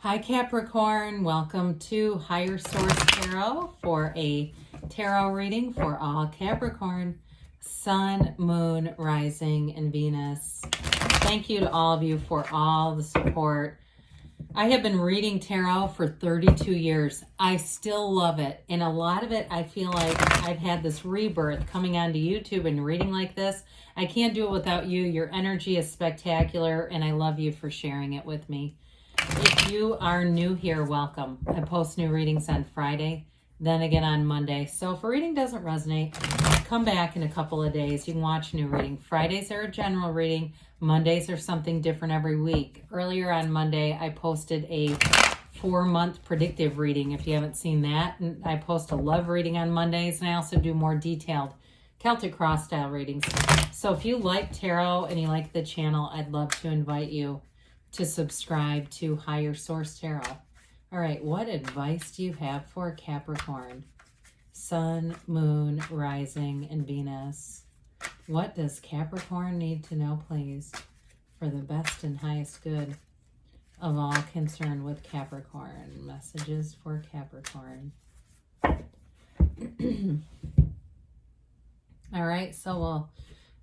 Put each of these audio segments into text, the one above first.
Hi Capricorn, welcome to Higher Source Tarot for a tarot reading for all Capricorn, Sun, Moon, Rising, and Venus. Thank you to all of you for all the support. I have been reading tarot for 32 years. I still love it. And a lot of it, I feel like I've had this rebirth coming onto YouTube and reading like this. I can't do it without you. Your energy is spectacular, and I love you for sharing it with me. If you are new here, welcome. I post new readings on Friday, then again on Monday. So if a reading doesn't resonate, come back in a couple of days. You can watch a new reading. Fridays are a general reading. Mondays are something different every week. Earlier on Monday, I posted a 4-month predictive reading. If you haven't seen that, and I post a love reading on Mondays, and I also do more detailed Celtic cross style readings. So if you like tarot and you like the channel, I'd love to invite you to subscribe to Higher Source Tarot. All right, what advice do you have for Capricorn? Sun, Moon, Rising, and Venus. What does Capricorn need to know, please, for the best and highest good of all concerned with Capricorn? Messages for Capricorn. All right, so we'll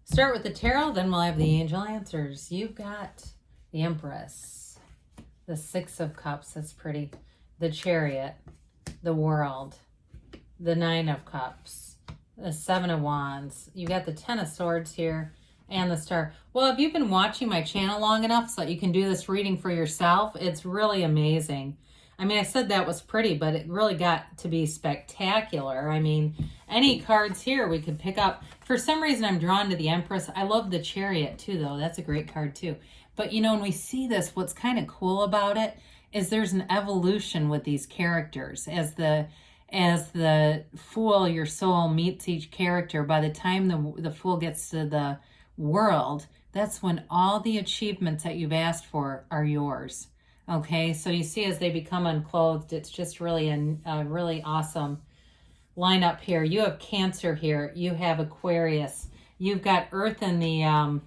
start with the tarot, then we'll have the angel answers. You've got the Empress, the Six of Cups, that's pretty, the Chariot, the World, the Nine of Cups, the Seven of Wands. You got the Ten of Swords here, and the Star. Well, if you've been watching my channel long enough so that you can do this reading for yourself, it's really amazing. I mean, I said that was pretty, but it really got to be spectacular. I mean, any cards here we could pick up. For some reason, I'm drawn to the Empress. I love the Chariot, too, though. That's a great card, too. But, you know, when we see this, what's kind of cool about it is there's an evolution with these characters. As the Fool, your soul, meets each character, by the time the Fool gets to the World, that's when all the achievements that you've asked for are yours. Okay, so you see as they become unclothed, it's just really a really awesome lineup here. You have Cancer here. You have Aquarius. You've got Earth in the...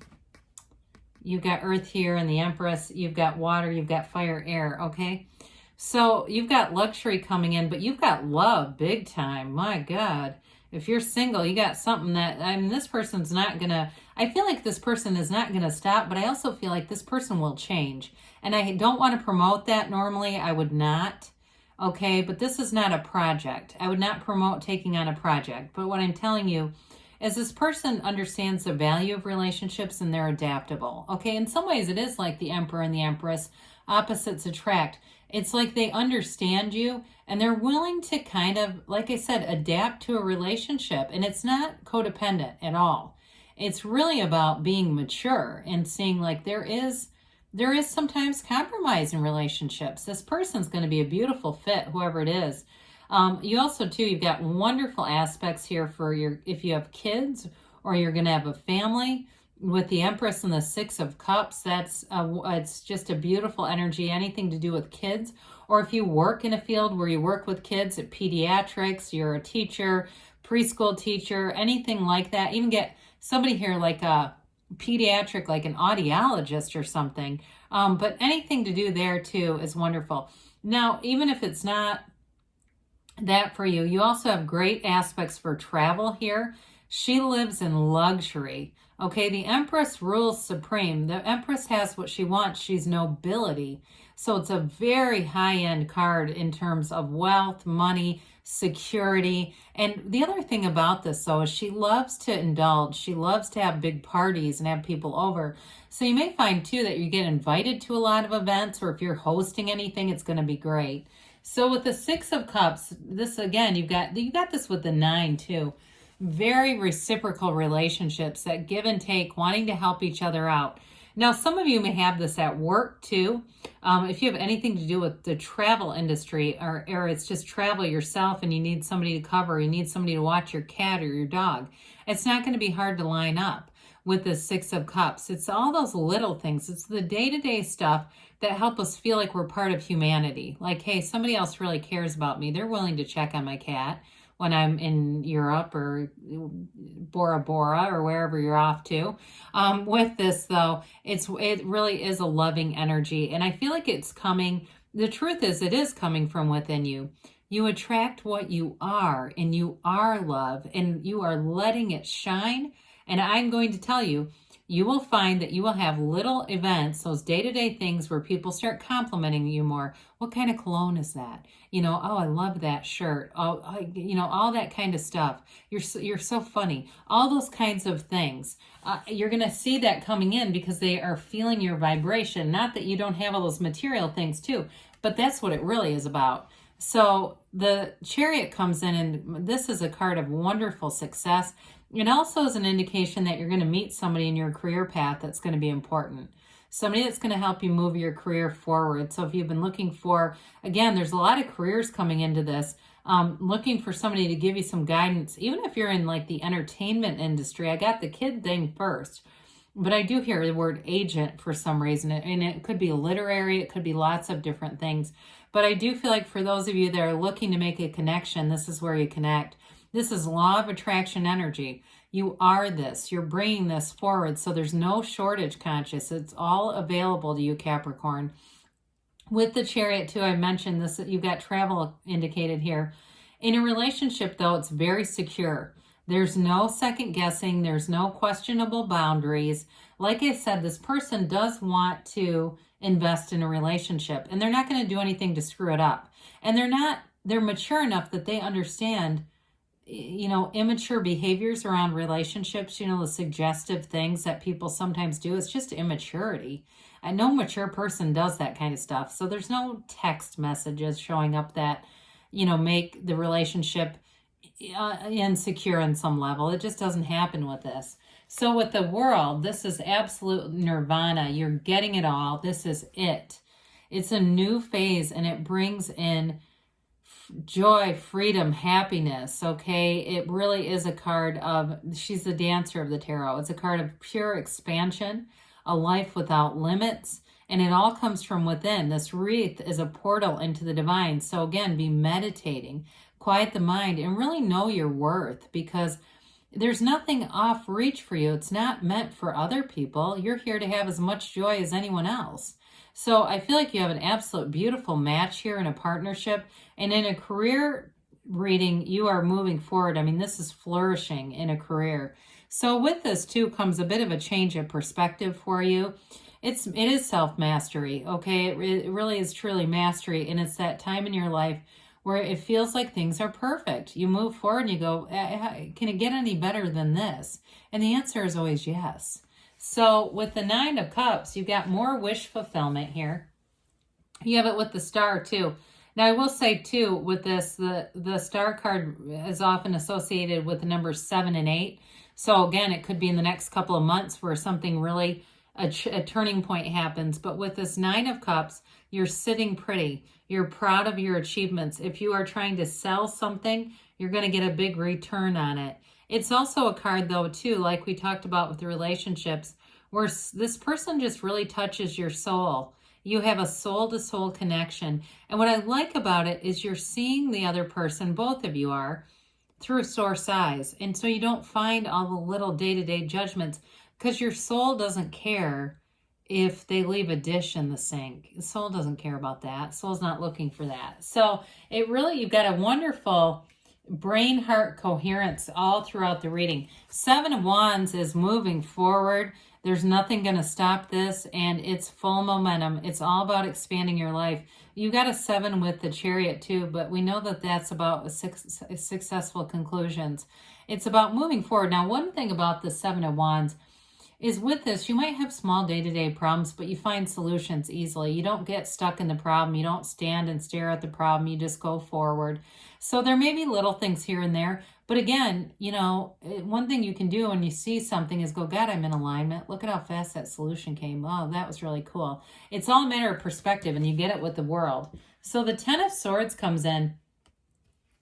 You've got Earth here and the Empress. You've got water. You've got fire, air. Okay. So you've got luxury coming in, but you've got love big time. My God. If you're single, you got something that, I mean, this person's not going to, I feel like this person is not going to stop, but I also feel like this person will change. And I don't want to promote that normally. I would not. Okay. But this is not a project. I would not promote taking on a project. But what I'm telling you, as this person understands the value of relationships and they're adaptable. Okay, in some ways it is like the Emperor and the Empress, opposites attract. It's like they understand you and they're willing to kind of, like I said, adapt to a relationship. And it's not codependent at all. It's really about being mature and seeing like there is sometimes compromise in relationships. This person's going to be a beautiful fit, whoever it is. You also, too, you've got wonderful aspects here for if you have kids or you're going to have a family. With the Empress and the Six of Cups, it's just a beautiful energy, anything to do with kids. Or if you work in a field where you work with kids at pediatrics, you're a teacher, preschool teacher, anything like that. Even get somebody here like a pediatric, like an audiologist or something. But anything to do there, too, is wonderful. Now, even if it's not that for you, you also have great aspects for travel here. She lives in luxury. Okay, the Empress rules supreme. The Empress has what she wants. She's nobility. So it's a very high-end card in terms of wealth, money, security. And the other thing about this, though, is she loves to indulge. She loves to have big parties and have people over. So you may find, too, that you get invited to a lot of events, or if you're hosting anything, it's going to be great. So with the Six of Cups, this again, you got this with the Nine too. Very reciprocal relationships, that give and take, wanting to help each other out. Now, some of you may have this at work too. If you have anything to do with the travel industry, or it's just travel yourself and you need somebody to cover, you need somebody to watch your cat or your dog, it's not going to be hard to line up with the Six of Cups. It's all those little things. It's the day-to-day stuff that help us feel like we're part of humanity. Like, hey, somebody else really cares about me. They're willing to check on my cat when I'm in Europe or Bora Bora or wherever you're off to. With this, though, it really is a loving energy. And I feel like it's coming the truth is, it is coming from within you. You attract what you are, and you are love, and you are letting it shine. And I'm going to tell you, you will find that you will have little events, those day-to-day things where people start complimenting you more. What kind of cologne is that? You know, oh, I love that shirt. Oh, you know, all that kind of stuff. You're so funny. All those kinds of things. You're going to see that coming in because they are feeling your vibration. Not that you don't have all those material things too, but that's what it really is about. So the Chariot comes in, and this is a card of wonderful success. It also is an indication that you're going to meet somebody in your career path that's going to be important. Somebody that's going to help you move your career forward. So if you've been looking for, again, there's a lot of careers coming into this, looking for somebody to give you some guidance. Even if you're in like the entertainment industry, I got the kid thing first. But I do hear the word agent for some reason, and it could be literary, it could be lots of different things. But I do feel like for those of you that are looking to make a connection, this is where you connect. This is law of attraction energy. You are this. You're bringing this forward, so there's no shortage conscious. It's all available to you, Capricorn. With the Chariot, too, I mentioned this, you've got travel indicated here. In a relationship, though, it's very secure. There's no second guessing. There's no questionable boundaries. Like I said, this person does want to invest in a relationship, and they're not going to do anything to screw it up. And they're mature enough that they understand, you know, immature behaviors around relationships, you know, the suggestive things that people sometimes do. It's just immaturity. And no mature person does that kind of stuff. So there's no text messages showing up that, you know, make the relationship insecure on some level. It just doesn't happen with this. So with the World, this is absolute nirvana. You're getting it all. This is it. It's a new phase, and it brings in joy, freedom, happiness. Okay, it really is a card of, she's the dancer of the tarot. It's a card of pure expansion, a life without limits, and it all comes from within. This wreath is a portal into the divine. So again, be meditating, quiet the mind, and really know your worth, because there's nothing off reach for you. It's not meant for other people. You're here to have as much joy as anyone else. So I feel like you have an absolute beautiful match here in a partnership. And in a career reading, you are moving forward. I mean, this is flourishing in a career. So with this too comes a bit of a change of perspective for you. It is self-mastery, okay? It really is truly mastery. And it's that time in your life where it feels like things are perfect. You move forward and you go, can it get any better than this? And the answer is always yes. So with the Nine of Cups, you've got more wish fulfillment here. You have it with the Star too. Now I will say too, with this, the Star card is often associated with the numbers 7 and 8. So again, it could be in the next couple of months where something really, a turning point happens. But with this Nine of Cups, you're sitting pretty. You're proud of your achievements. If you are trying to sell something, you're going to get a big return on it. It's also a card, though, too, like we talked about with the relationships, where this person just really touches your soul. You have a soul-to-soul connection. And what I like about it is you're seeing the other person, both of you are, through source eyes. And so you don't find all the little day-to-day judgments, because your soul doesn't care if they leave a dish in the sink. The soul doesn't care about that. Soul's not looking for that. So it really, you've got a wonderful brain heart coherence all throughout the reading. 7 of Wands is moving forward. There's nothing going to stop this, and it's full momentum. It's all about expanding your life. You got a 7 with the Chariot too, but we know that that's about successful conclusions. It's about moving forward. Now, one thing about the 7 of Wands is with this, you might have small day-to-day problems, but you find solutions easily. You don't get stuck in the problem. You don't stand and stare at the problem. You just go forward. So there may be little things here and there, but again, you know, one thing you can do when you see something is go, God, I'm in alignment. Look at how fast that solution came. Oh, that was really cool. It's all a matter of perspective, and you get it with the World. So the 10 of Swords comes in,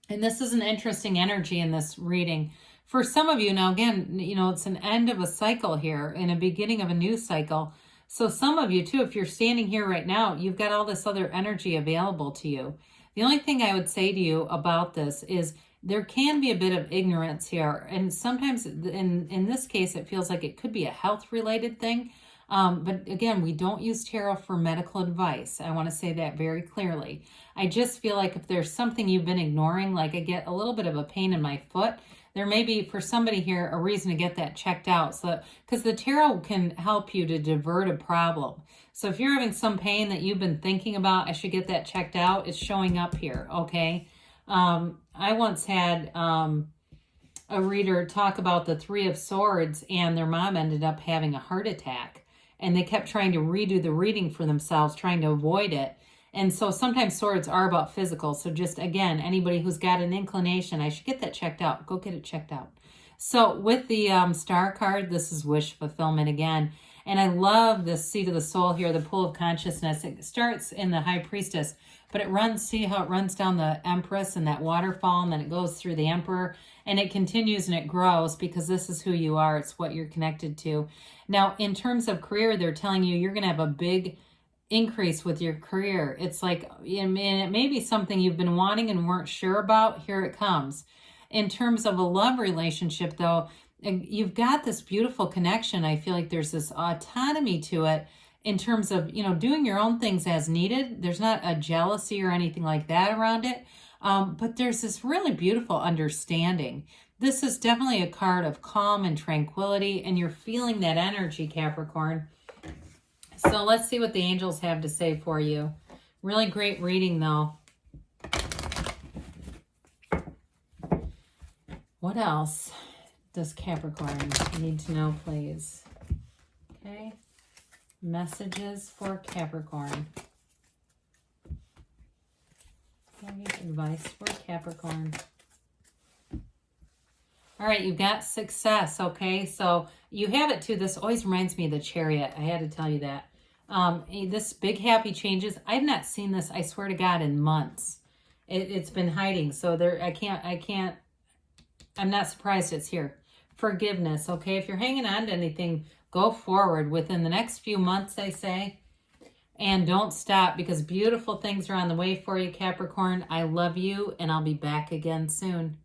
and this is an interesting energy in this reading. For some of you, now again, you know, it's an end of a cycle here and a beginning of a new cycle. So some of you too, if you're standing here right now, you've got all this other energy available to you. The only thing I would say to you about this is there can be a bit of ignorance here. And sometimes in this case, it feels like it could be a health related thing. But again, we don't use tarot for medical advice. I want to say that very clearly. I just feel like if there's something you've been ignoring, like I get a little bit of a pain in my foot, there may be, for somebody here, a reason to get that checked out. So, because the tarot can help you to divert a problem. So if you're having some pain that you've been thinking about, I should get that checked out, it's showing up here, okay? I once had a reader talk about the Three of Swords, and their mom ended up having a heart attack. And they kept trying to redo the reading for themselves, trying to avoid it. And so sometimes swords are about physical. So just, again, anybody who's got an inclination, I should get that checked out. Go get it checked out. So with the Star card, this is wish fulfillment again. And I love this seat of the soul here, the pool of consciousness. It starts in the High Priestess, but it runs, see how it runs down the Empress and that waterfall, and then it goes through the Emperor, and it continues and it grows because this is who you are. It's what you're connected to. Now, in terms of career, they're telling you you're going to have a big increase with your career. It's like, and it may be something you've been wanting and weren't sure about. Here it comes. In terms of a love relationship, though, you've got this beautiful connection. I feel like there's this autonomy to it in terms of, you know, doing your own things as needed. There's not a jealousy or anything like that around it. But there's this really beautiful understanding. This is definitely a card of calm and tranquility, and you're feeling that energy, Capricorn. So let's see what the angels have to say for you. Really great reading, though. What else does Capricorn need to know, please? Okay. Messages for Capricorn. Okay. Advice for Capricorn. All right, you've got success, okay? So you have it too. This always reminds me of the Chariot. I had to tell you that. This big happy changes. I've not seen this, I swear to God, in months. It's been hiding. So I'm not surprised it's here. Forgiveness, okay? If you're hanging on to anything, go forward within the next few months, I say. And don't stop, because beautiful things are on the way for you, Capricorn. I love you, and I'll be back again soon.